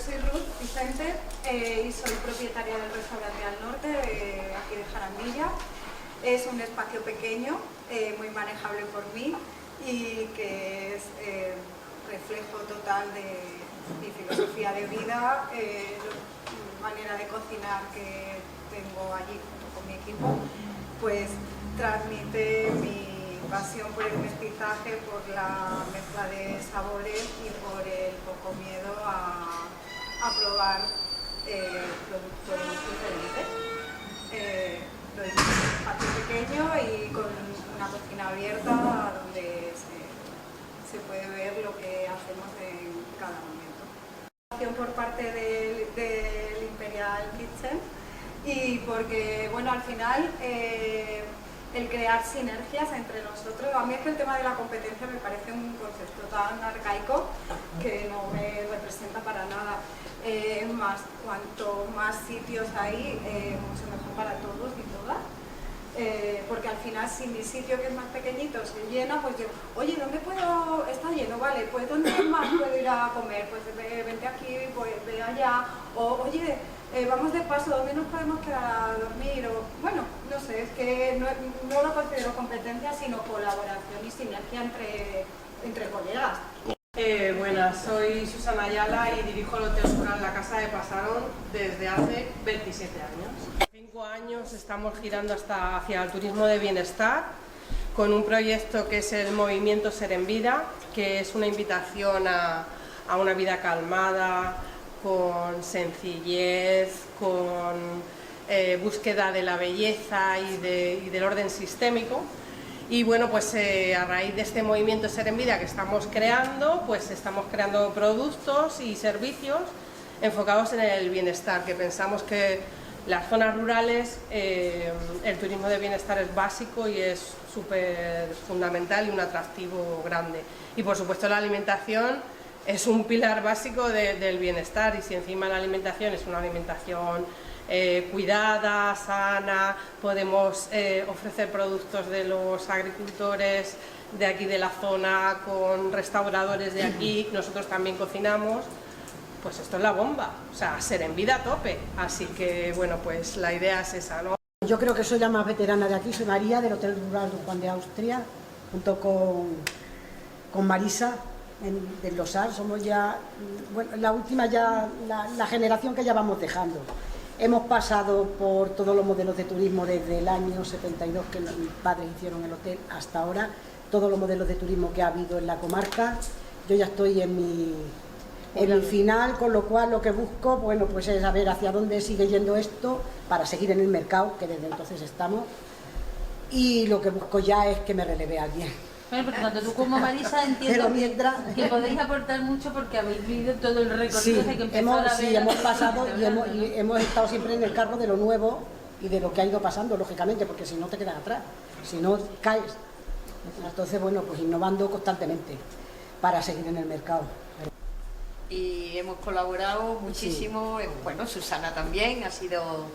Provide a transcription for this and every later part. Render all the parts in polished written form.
soy Ruth Vicente y soy propietaria del restaurante Al Norte, aquí de Jarandilla. Es un espacio pequeño, muy manejable por mí y que es reflejo total de mi filosofía de vida, manera de cocinar que tengo allí junto con mi equipo, pues transmite mi pasión por el mestizaje, por la mezcla de sabores y por el poco miedo a probar productos diferentes. Lo digo, un espacio pequeño y con una cocina abierta donde se puede ver lo que hacemos en cada momento. Por parte del Imperial Kitchen y porque, bueno, al final el crear sinergias entre nosotros, a mí es que el tema de la competencia me parece un concepto tan arcaico que no me representa para nada. Más, cuanto más sitios hay, mucho mejor para todos y todas. Porque al final, si mi sitio, que es más pequeñito, se llena, pues yo, oye, ¿dónde puedo? Está lleno, vale, pues ¿dónde más puedo ir a comer? Pues vente aquí, pues ve allá, o oye, vamos de paso, ¿dónde nos podemos quedar a dormir? O, bueno, no sé, es que no lo considero competencia, sino colaboración y sinergia entre colegas. Buenas, soy Susana Ayala y dirijo el Hotel Rural La Casa de Pasarón desde hace 27 años. 5 años estamos girando hacia el turismo de bienestar con un proyecto que es el Movimiento Ser en Vida, que es una invitación a una vida calmada, con sencillez, con búsqueda de la belleza y del orden sistémico. Y bueno, pues a raíz de este movimiento Ser en Vida que estamos creando, pues estamos creando productos y servicios enfocados en el bienestar, que pensamos que las zonas rurales, el turismo de bienestar es básico y es súper fundamental y un atractivo grande. Y por supuesto la alimentación es un pilar básico del bienestar, y si encima la alimentación es una alimentación cuidada, sana, podemos ofrecer productos de los agricultores de aquí de la zona, con restauradores de aquí, nosotros también cocinamos, pues esto es la bomba, o sea, Ser en Vida a tope. Así que bueno, pues la idea es esa, ¿no? Yo creo que soy la más veterana de aquí, soy María, del Hotel Rural Don Juan de Austria, junto con Marisa del Losar. Somos ya, bueno, la última ya, la generación que ya vamos dejando. Hemos pasado por todos los modelos de turismo desde el año 72, que mis padres hicieron el hotel, hasta ahora, todos los modelos de turismo que ha habido en la comarca. Yo ya estoy en mi final, con lo cual lo que busco, bueno, pues es saber hacia dónde sigue yendo esto para seguir en el mercado, que desde entonces estamos, y lo que busco ya es que me releve a alguien. Bueno, por tanto, tú como Marisa entiendo que podéis aportar mucho porque habéis vivido todo el recorrido, sí, desde que empezó a ver. Sí, hemos pasado y hemos estado siempre en el carro de lo nuevo y de lo que ha ido pasando, lógicamente, porque si no te quedas atrás, si no caes. Entonces, bueno, pues innovando constantemente para seguir en el mercado. Y hemos colaborado muchísimo, sí. Bueno, Susana también ha sido,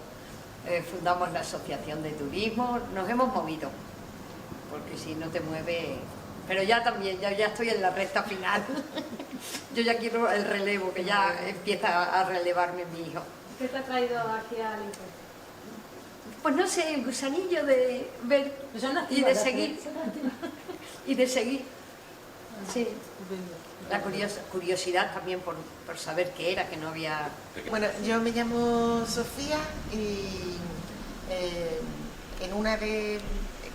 fundamos la asociación de turismo, nos hemos movido, porque si no te mueves, pero ya también, ya estoy en la recta final. Yo ya quiero el relevo, que ya empieza a relevarme mi hijo. ¿Qué te ha traído aquí a Alicante? Pues no sé, el gusanillo de ver y de seguir. Y de seguir, sí. La curiosidad también por saber qué era, que no había... Bueno, yo me llamo Sofía y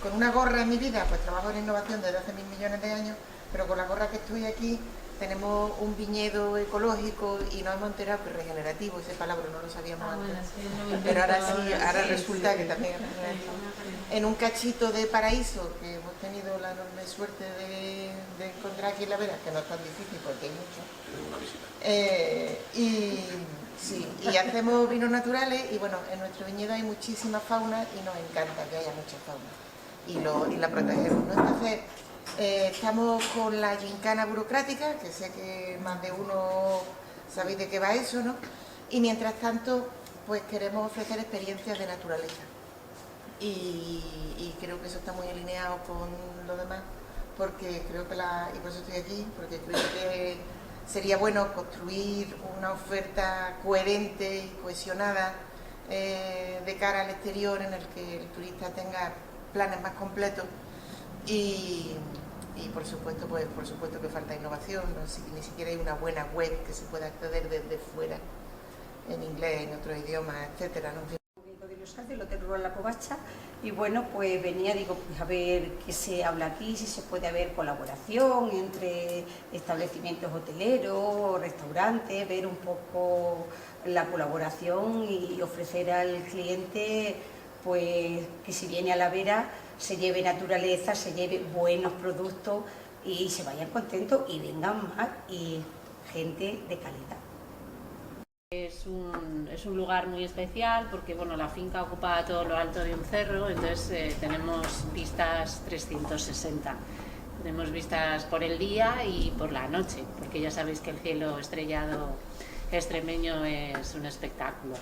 con una gorra en mi vida, pues trabajo en innovación desde hace 1000 millones de años, pero con la gorra que estoy aquí tenemos un viñedo ecológico y nos hemos enterado que es regenerativo, ese palabra no lo sabíamos antes, bueno, sí, pero ahora sí, ahora resulta que también es regenerativo. En un cachito de paraíso que hemos tenido la enorme suerte de encontrar aquí en La Vera, que no es tan difícil porque hay mucho, y hacemos vinos naturales y bueno, en nuestro viñedo hay muchísima fauna y nos encanta que haya mucha fauna y la protegemos, ¿no? Entonces estamos con la gincana burocrática, que sé que más de uno sabéis de qué va eso, ¿no? Y mientras tanto, pues queremos ofrecer experiencias de naturaleza. Y creo que eso está muy alineado con lo demás, porque creo que y por eso estoy aquí, porque creo que sería bueno construir una oferta coherente y cohesionada de cara al exterior, en el que el turista tenga planes más completos y por supuesto, pues por supuesto que falta innovación, ¿no? Ni siquiera hay una buena web que se pueda acceder desde fuera, en inglés, en otros idiomas, etcétera, ¿no? De los Sars, del Hotel Rural La Covacha, y bueno, pues venía, digo, pues a ver qué se habla aquí, si se puede haber colaboración entre establecimientos hoteleros, restaurantes, ver un poco la colaboración y ofrecer al cliente, pues que si viene a La Vera se lleve naturaleza, se lleve buenos productos y se vayan contentos y vengan más y gente de calidad. Es un lugar muy especial porque bueno, la finca ocupa todo lo alto de un cerro, entonces tenemos vistas 360. Tenemos vistas por el día y por la noche, porque ya sabéis que el cielo estrellado extremeño es un espectáculo.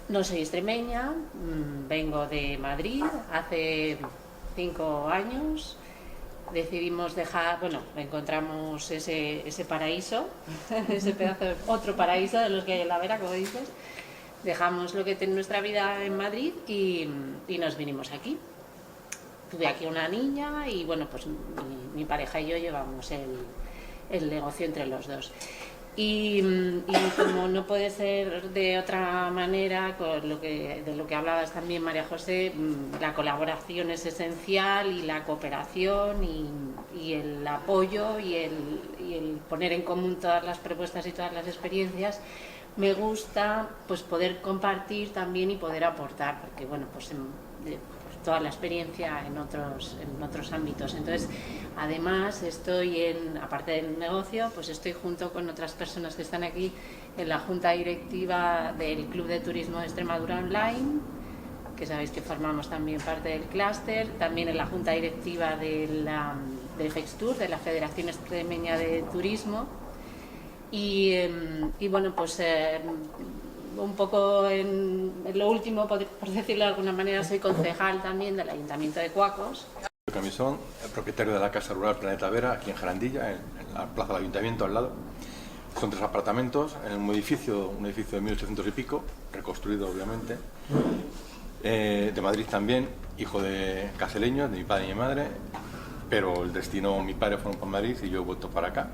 No soy extremeña, vengo de Madrid hace 5 años. Decidimos dejar, bueno, encontramos ese paraíso, ese pedazo de otro paraíso de los que hay en La Vera, como dices. Dejamos lo que tiene nuestra vida en Madrid y nos vinimos aquí. Tuve aquí una niña y bueno, pues mi pareja y yo llevamos el negocio entre los dos. Y como no puede ser de otra manera, de lo que hablabas también, María José, la colaboración es esencial y la cooperación y el apoyo y el poner en común todas las propuestas y todas las experiencias. Me gusta pues poder compartir también y poder aportar, porque bueno, pues toda la experiencia en otros ámbitos. Entonces, además aparte del negocio, pues estoy junto con otras personas que están aquí en la junta directiva del Club de Turismo de Extremadura Online, que sabéis que formamos también parte del clúster, también en la junta directiva de FEXTUR, de la Federación Extremeña de Turismo, y bueno, pues un poco en lo último, por decirlo de alguna manera, soy concejal también del Ayuntamiento de Cuacos. Camisón, el propietario de la Casa Rural Planeta Vera, aquí en Jarandilla, en la plaza del Ayuntamiento al lado. Son 3 apartamentos en un edificio de 1800 y pico, reconstruido obviamente. De Madrid también, hijo de caseleños, de mi padre y mi madre, pero el destino, mi padre fue para Madrid y yo he vuelto para acá.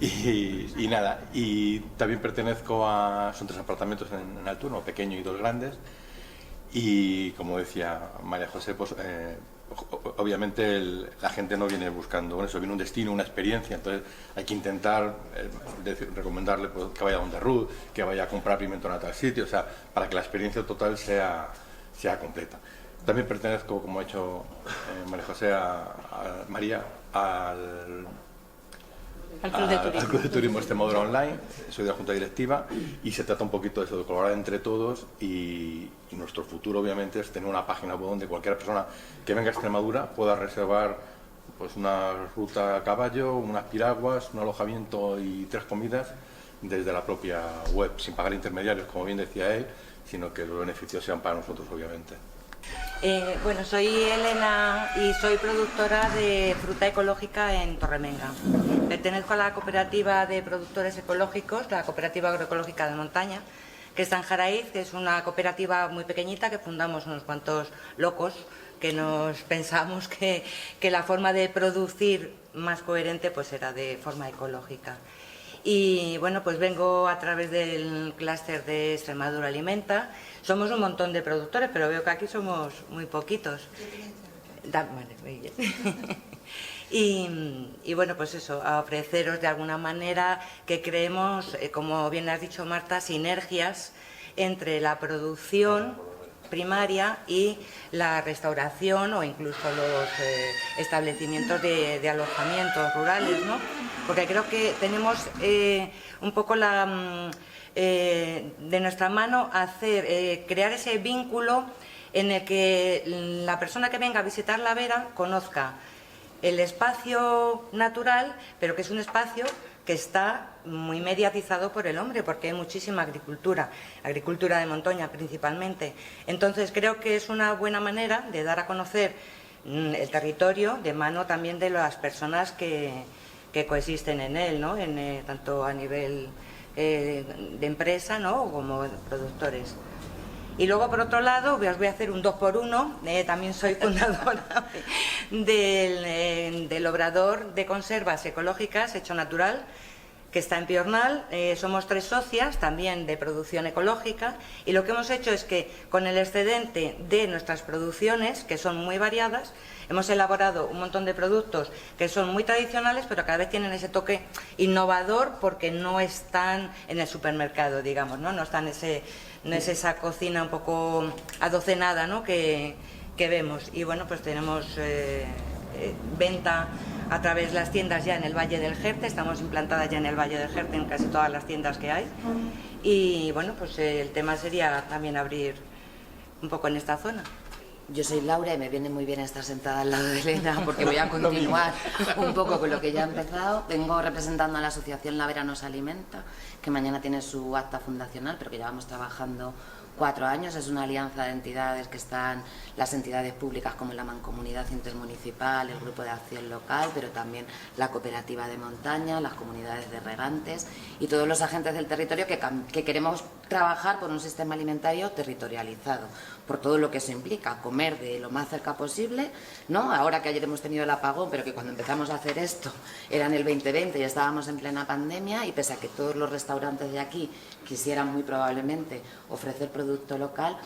Y nada, y también pertenezco son 3 apartamentos en altura, uno pequeño y 2 grandes, y como decía María José, pues obviamente la gente no viene buscando eso, viene un destino, una experiencia, entonces hay que intentar recomendarle pues, que vaya a donde Ruth, que vaya a comprar pimiento en tal sitio, o sea, para que la experiencia total sea completa. También pertenezco, como ha hecho María José, María, al Club de Turismo Extremadura Online, soy de la Junta Directiva y se trata un poquito de eso, de colaborar entre todos y nuestro futuro obviamente es tener una página web donde cualquier persona que venga a Extremadura pueda reservar pues una ruta a caballo, unas piraguas, un alojamiento y 3 comidas desde la propia web, sin pagar intermediarios, como bien decía él, sino que los beneficios sean para nosotros obviamente. Bueno, soy Elena y soy productora de fruta ecológica en Torremenga. Pertenezco a la cooperativa de productores ecológicos, la Cooperativa Agroecológica de Montaña, que está en Jaraíz, que es una cooperativa muy pequeñita que fundamos unos cuantos locos que nos pensamos que la forma de producir más coherente pues era de forma ecológica. Y bueno, pues vengo a través del clúster de Extremadura Alimenta. Somos un montón de productores, pero veo que aquí somos muy poquitos. Vale, muy bien. Y bueno, pues eso, a ofreceros de alguna manera que creemos, como bien has dicho Marta, sinergias entre la producción primaria y la restauración o incluso los establecimientos de alojamientos rurales, ¿no? Porque creo que tenemos un poco de nuestra mano crear ese vínculo en el que la persona que venga a visitar La Vera conozca el espacio natural, pero que es un espacio que está muy mediatizado por el hombre, porque hay muchísima agricultura de montaña principalmente. Entonces creo que es una buena manera de dar a conocer el territorio de mano también de las personas que que coexisten en él, ¿no? Tanto a nivel de empresa, ¿no? Como de productores. Y luego, por otro lado, os voy a hacer un 2x1. También soy fundadora del Obrador de Conservas Ecológicas Hecho Natural, que está en Piornal. Somos 3 socias, también de producción ecológica, y lo que hemos hecho es que con el excedente de nuestras producciones, que son muy variadas, hemos elaborado un montón de productos que son muy tradicionales, pero cada vez tienen ese toque innovador porque no están en el supermercado, digamos, ¿no? No están no es esa cocina un poco adocenada, ¿no? que vemos. Y bueno, pues tenemos venta a través de las tiendas ya en el Valle del Jerte. Estamos implantadas ya en el Valle del Jerte en casi todas las tiendas que hay. Y bueno, pues el tema sería también abrir un poco en esta zona. Yo soy Laura y me viene muy bien estar sentada al lado de Elena porque voy a continuar un poco con lo que ya he empezado. Vengo representando a la asociación La Vera Nos Alimenta, que mañana tiene su acta fundacional, pero que llevamos trabajando 4 años. Es una alianza de entidades que están las entidades públicas como la Mancomunidad Intermunicipal, el Grupo de Acción Local, pero también la Cooperativa de Montaña, las comunidades de regantes y todos los agentes del territorio que queremos trabajar por un sistema alimentario territorializado, por todo lo que eso implica, comer de lo más cerca posible, ¿no? Ahora que ayer hemos tenido el apagón, pero que cuando empezamos a hacer esto era en el 2020 y estábamos en plena pandemia, y pese a que todos los restaurantes de aquí quisieran muy probablemente ofrecer producto local,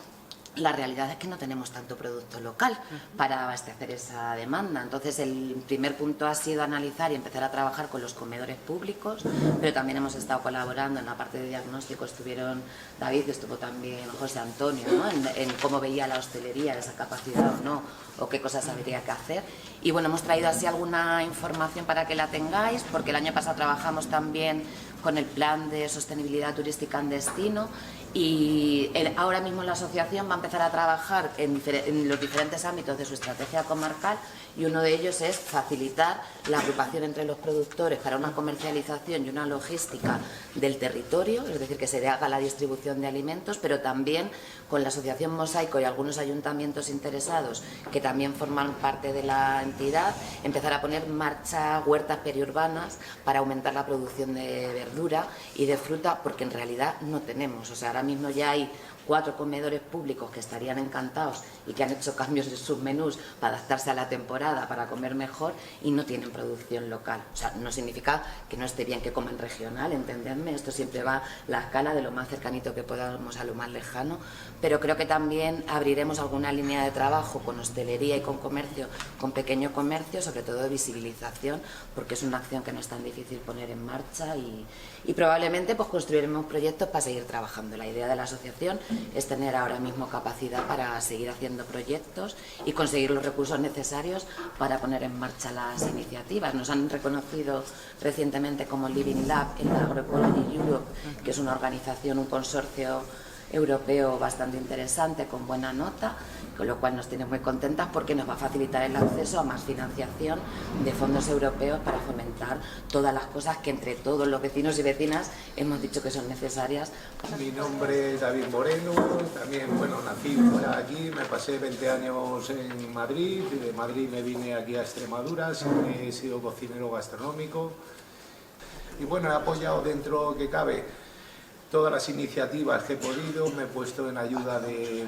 la realidad es que no tenemos tanto producto local para abastecer esa demanda. Entonces el primer punto ha sido analizar y empezar a trabajar con los comedores públicos, pero también hemos estado colaborando en la parte de diagnóstico. Estuvieron David, estuvo también José Antonio, ¿no? en cómo veía la hostelería, esa capacidad o no, o qué cosas habría que hacer. Y bueno, hemos traído así alguna información para que la tengáis, porque el año pasado trabajamos también con el plan de sostenibilidad turística en destino, y ahora mismo la asociación va a empezar a trabajar en los diferentes ámbitos de su estrategia comarcal, y uno de ellos es facilitar la agrupación entre los productores para una comercialización y una logística del territorio, es decir, que se haga la distribución de alimentos, pero también con la asociación Mosaico y algunos ayuntamientos interesados que también forman parte de la entidad, empezar a poner en marcha huertas periurbanas para aumentar la producción de verdura y de fruta, porque en realidad no tenemos. O sea, ahora mismo ya hay 4 comedores públicos que estarían encantados y que han hecho cambios en sus menús para adaptarse a la temporada, para comer mejor, y no tienen producción local. O sea, no significa que no esté bien que coman regional, entendedme, esto siempre va a la escala de lo más cercanito que podamos a lo más lejano, pero creo que también abriremos alguna línea de trabajo con hostelería y con comercio, con pequeño comercio, sobre todo de visibilización, porque es una acción que no es tan difícil poner en marcha, y probablemente pues construiremos proyectos para seguir trabajando. La idea de la asociación es tener ahora mismo capacidad para seguir haciendo proyectos y conseguir los recursos necesarios para poner en marcha las iniciativas. Nos han reconocido recientemente como Living Lab en la Agroecology Europe, que es una organización, un consorcio europeo bastante interesante, con buena nota, con lo cual nos tiene muy contentas porque nos va a facilitar el acceso a más financiación de fondos europeos para fomentar todas las cosas que entre todos los vecinos y vecinas hemos dicho que son necesarias. Mi nombre es David Moreno, también nací fuera de aquí, me pasé 20 años en Madrid, y de Madrid me vine aquí a Extremadura, siempre he sido cocinero gastronómico y he apoyado dentro que cabe todas las iniciativas que he podido, me he puesto en ayuda de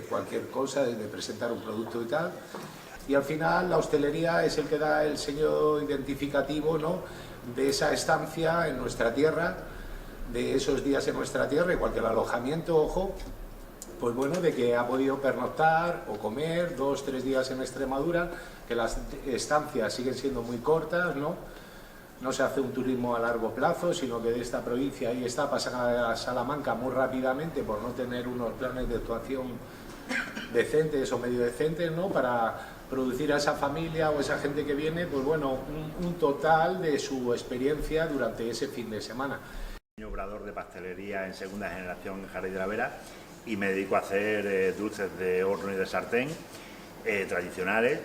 cualquier cosa, de presentar un producto y tal. Y al final la hostelería es el que da el sello identificativo, ¿no?, de esa estancia en nuestra tierra, de esos días en nuestra tierra, igual que el alojamiento, ojo, de que ha podido pernoctar o comer 2 o 3 días en Extremadura, que las estancias siguen siendo muy cortas, ¿no? No se hace un turismo a largo plazo, sino que de esta provincia ahí está, pasan a Salamanca muy rápidamente por no tener unos planes de actuación decentes o medio decentes, ¿no?, para producir a esa familia o esa gente que viene, un total de su experiencia durante ese fin de semana. Soy obrador de pastelería en segunda generación en Jardín de la Vera y me dedico a hacer dulces de horno y de sartén tradicionales.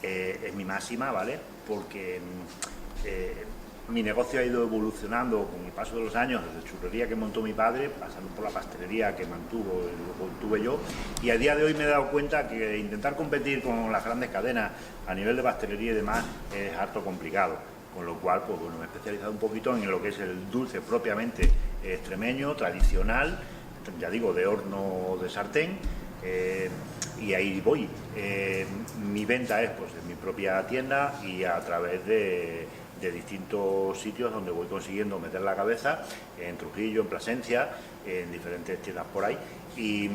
Es mi máxima, ¿vale? Porque mi negocio ha ido evolucionando con el paso de los años, desde churrería que montó mi padre, pasando por la pastelería que mantuve yo, y a día de hoy me he dado cuenta que intentar competir con las grandes cadenas a nivel de pastelería y demás es harto complicado. con lo cual pues bueno, me he especializado un poquito en lo que es el dulce propiamente extremeño, tradicional, ya digo, de horno de sartén, y ahí voy. Mi venta es pues en mi propia tienda y a través de distintos sitios donde voy consiguiendo meter la cabeza, en Trujillo, en Plasencia, en diferentes tiendas por ahí, y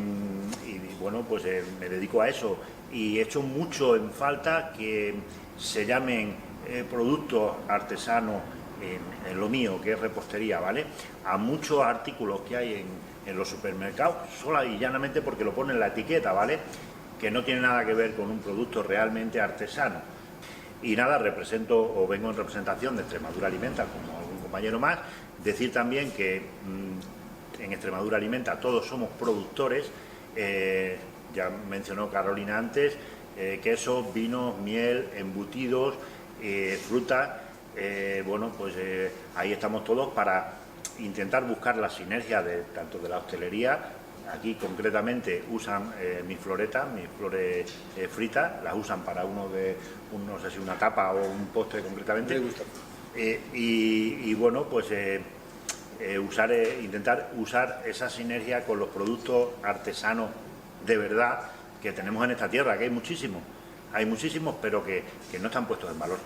bueno, pues me dedico a eso, y echo mucho en falta que se llamen productos artesanos en lo mío, que es repostería, ¿vale? A muchos artículos que hay en los supermercados, sola y llanamente porque lo pone en la etiqueta, ¿vale? Que no tiene nada que ver con un producto realmente artesano. Y nada, represento o vengo en representación de Extremadura Alimenta, como algún compañero más. Decir también que en Extremadura Alimenta todos somos productores, ya mencionó Carolina antes, quesos, vinos, miel, embutidos, fruta, bueno, pues ahí estamos todos para intentar buscar la sinergia tanto de la hostelería. Aquí concretamente usan mis floretas, mis flores fritas, las usan para no sé si una tapa o un postre concretamente. Y bueno, pues intentar usar esa sinergia con los productos artesanos de verdad que tenemos en esta tierra, que hay muchísimos, pero que no están puestos en valor.